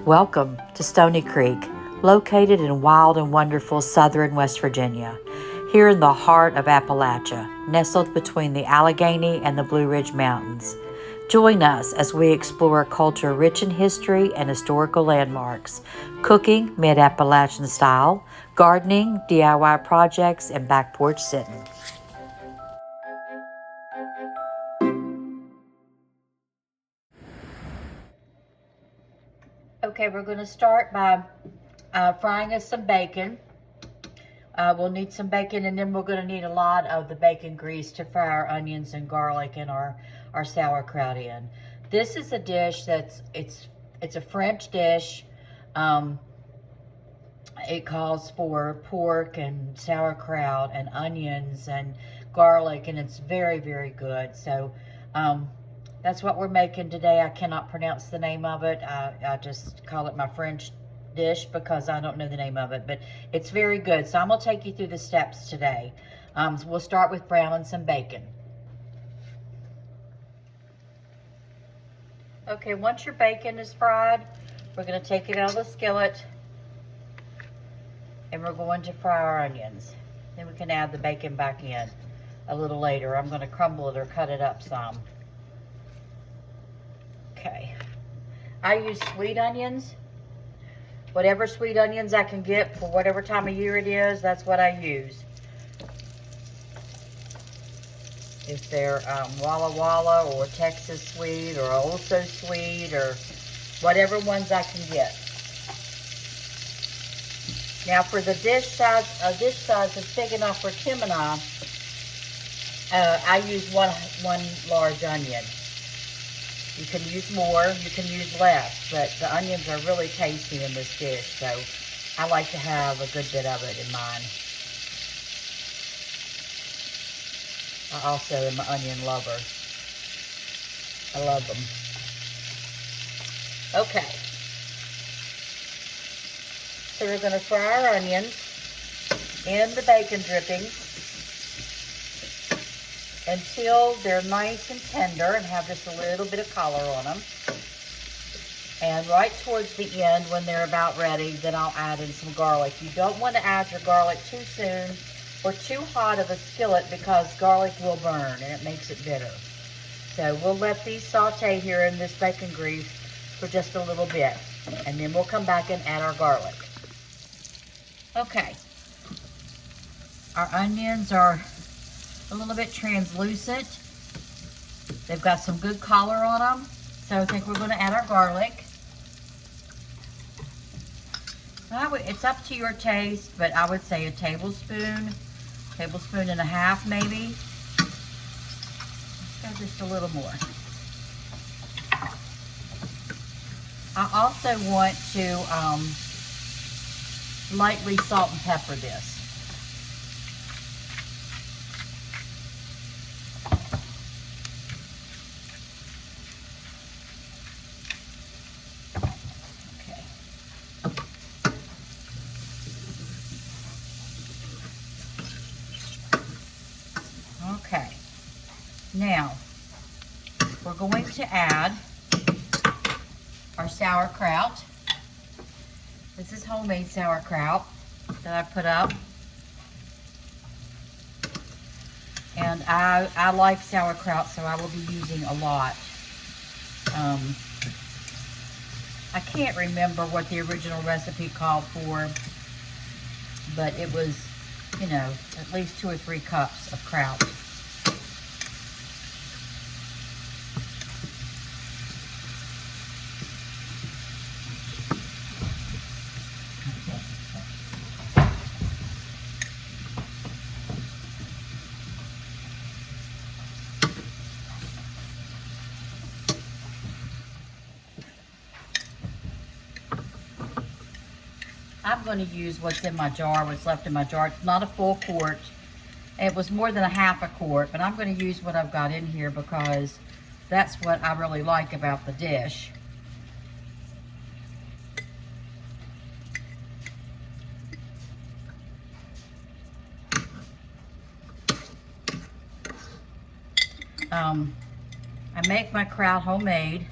Welcome to Stony Creek, located in wild and wonderful southern West Virginia, here in the heart of Appalachia, nestled between the Allegheny and the Blue Ridge Mountains. Join us as we explore a culture rich in history and historical landmarks, cooking mid-Appalachian style, gardening, DIY projects, and back porch sitting. Okay, we're going to start by frying us some bacon. We'll need some bacon, and then we're going to need a lot of the bacon grease to fry our onions and garlic and our sauerkraut in. This is a dish it's a French dish. It calls for pork and sauerkraut and onions and garlic, and it's very, very good. So that's what we're making today. I cannot pronounce the name of it. I just call it my French dish because I don't know the name of it, but it's very good. So I'm going to take you through the steps today. So we'll start with browning some bacon. Okay, once your bacon is fried, we're going to take it out of the skillet and we're going to fry our onions. Then we can add the bacon back in a little later. I'm going to crumble it or cut it up some. Okay, I use sweet onions. Whatever sweet onions I can get for whatever time of year it is, that's what I use. If they're Walla Walla or Texas sweet or also sweet or whatever ones I can get. Now for the dish size that's big enough for Tim and I use one large onion. You can use more, you can use less, but the onions are really tasty in this dish, so I like to have a good bit of it in mine. I also am an onion lover. I love them. Okay. So we're going to fry our onions in the bacon dripping until they're nice and tender and have just a little bit of color on them. And right towards the end, when they're about ready, then I'll add in some garlic. You don't want to add your garlic too soon or too hot of a skillet because garlic will burn and it makes it bitter. So we'll let these saute here in this bacon grease for just a little bit. And then we'll come back and add our garlic. Okay. Our onions are a little bit translucent. They've got some good color on them. So I think we're going to add our garlic. It's up to your taste, but I would say a tablespoon and a half maybe. Let's go just a little more. I also want to lightly salt and pepper this. Okay, now we're going to add our sauerkraut. This is homemade sauerkraut that I put up. And I like sauerkraut, so I will be using a lot. I can't remember what the original recipe called for, but it was, you know, at least 2 or 3 cups of kraut. I'm going to use what's in my jar, what's left in my jar. It's not a full quart. It was more than a half a quart, but I'm going to use what I've got in here because that's what I really like about the dish. I make my kraut homemade.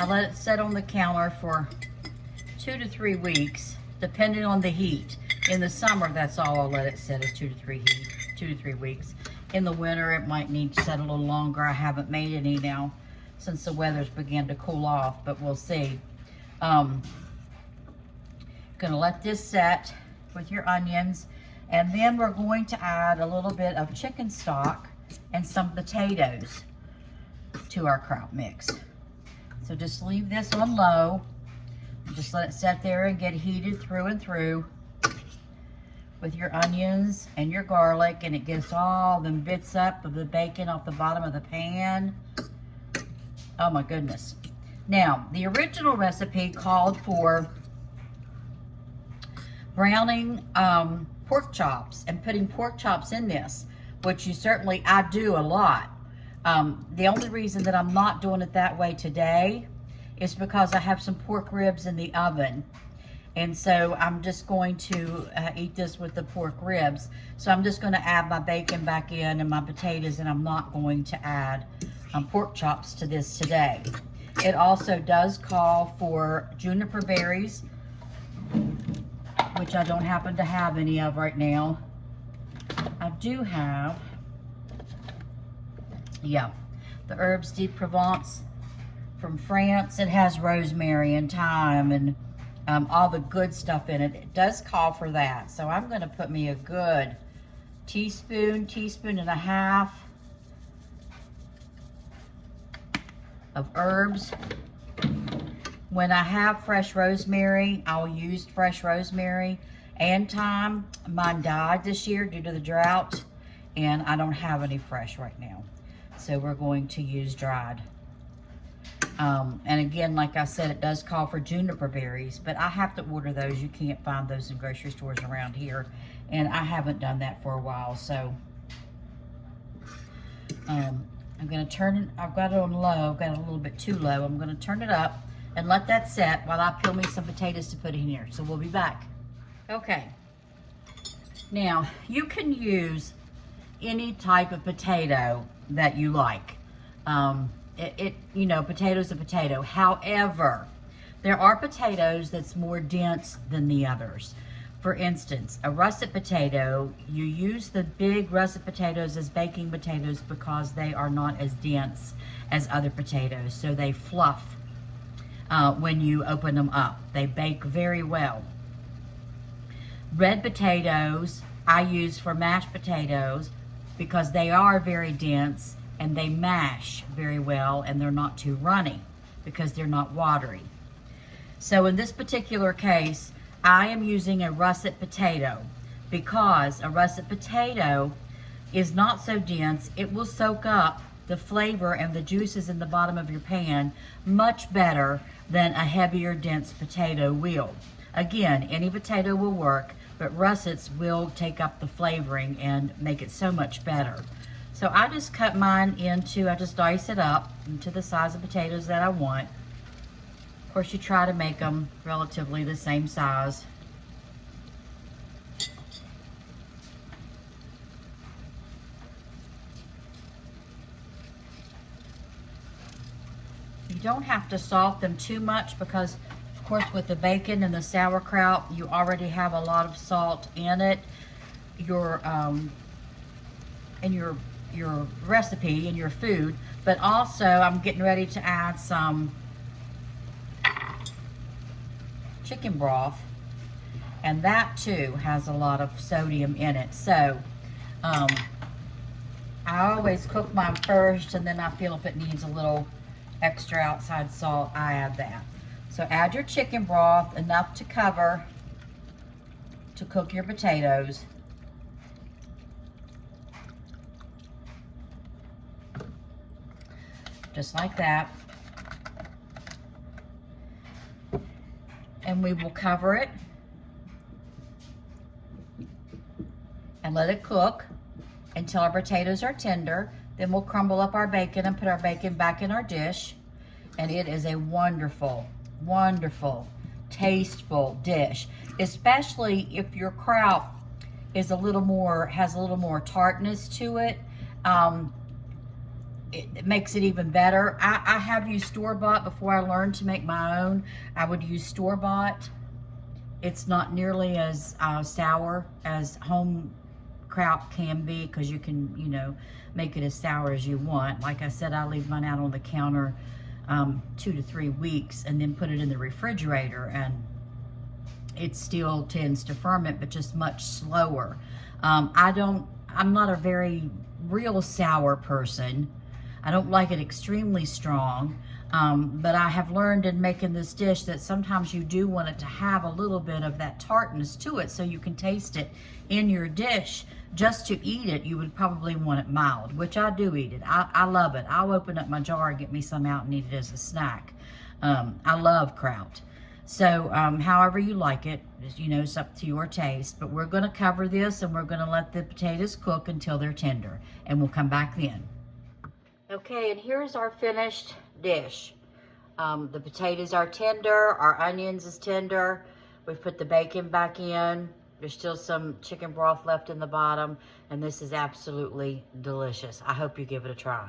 I let it sit on the counter for 2 to 3 weeks, depending on the heat. In the summer, that's all I'll let it sit, is 2 to 3 weeks. In the winter, it might need to set a little longer. I haven't made any now since the weather's began to cool off, but we'll see. Gonna let this set with your onions, and then we're going to add a little bit of chicken stock and some potatoes to our kraut mix. So just leave this on low. Just let it sit there and get heated through and through with your onions and your garlic, and it gets all them bits up of the bacon off the bottom of the pan. Oh my goodness. Now, the original recipe called for browning pork chops and putting pork chops in this, which I do a lot. The only reason that I'm not doing it that way today is because I have some pork ribs in the oven. And so I'm just going to eat this with the pork ribs. So I'm just going to add my bacon back in and my potatoes, and I'm not going to add pork chops to this today. It also does call for juniper berries, which I don't happen to have any of right now. I do have, yeah, the Herbes de Provence from France. It has rosemary and thyme and all the good stuff in it. It does call for that. So I'm going to put me a good teaspoon and a half of herbs. When I have fresh rosemary, I'll use fresh rosemary and thyme. Mine died this year due to the drought, and I don't have any fresh right now. So we're going to use dried. And again, like I said, it does call for juniper berries, but I have to order those. You can't find those in grocery stores around here, and I haven't done that for a while. So I'm going to turn it, I've got it on low, I've got it a little bit too low. I'm going to turn it up and let that set while I peel me some potatoes to put in here. So we'll be back. Okay. Now, you can use any type of potato that you like. You know, potato's a potato. However, there are potatoes that's more dense than the others. For instance, a russet potato, you use the big russet potatoes as baking potatoes because they are not as dense as other potatoes. So they fluff when you open them up. They bake very well. Red potatoes I use for mashed potatoes because they are very dense and they mash very well, and they're not too runny because they're not watery. So in this particular case, I am using a russet potato because a russet potato is not so dense. It will soak up the flavor and the juices in the bottom of your pan much better than a heavier, dense potato will. Again, any potato will work, but russets will take up the flavoring and make it so much better. So I just cut mine into, I just dice it up into the size of potatoes that I want. Of course, you try to make them relatively the same size. You don't have to salt them too much because, of course, with the bacon and the sauerkraut, you already have a lot of salt in it. Your recipe and your food, but also I'm getting ready to add some chicken broth, and that too has a lot of sodium in it. So I always cook mine first, and then I feel if it needs a little extra outside salt, I add that. So add your chicken broth, enough to cover to cook your potatoes. Just like that. And we will cover it and let it cook until our potatoes are tender. Then we'll crumble up our bacon and put our bacon back in our dish. And it is a wonderful, wonderful, tasteful dish, especially if your kraut is has a little more tartness to it. it makes it even better. I have used store-bought before I learned to make my own. I would use store-bought. It's not nearly as sour as home kraut can be, because you can, you know, make it as sour as you want. Like I said, I leave mine out on the counter 2 to 3 weeks and then put it in the refrigerator, and it still tends to ferment, but just much slower. I'm not a very real sour person. I don't like it extremely strong, but I have learned in making this dish that sometimes you do want it to have a little bit of that tartness to it, so you can taste it in your dish. Just to eat it, you would probably want it mild, which I do eat it. I love it. I'll open up my jar and get me some out and eat it as a snack. I love kraut. So however you like it, you know, it's up to your taste. But we're going to cover this and we're going to let the potatoes cook until they're tender. And we'll come back then. Okay, and here's our finished dish. The potatoes are tender. Our onions is tender. We've put the bacon back in. There's still some chicken broth left in the bottom. And this is absolutely delicious. I hope you give it a try.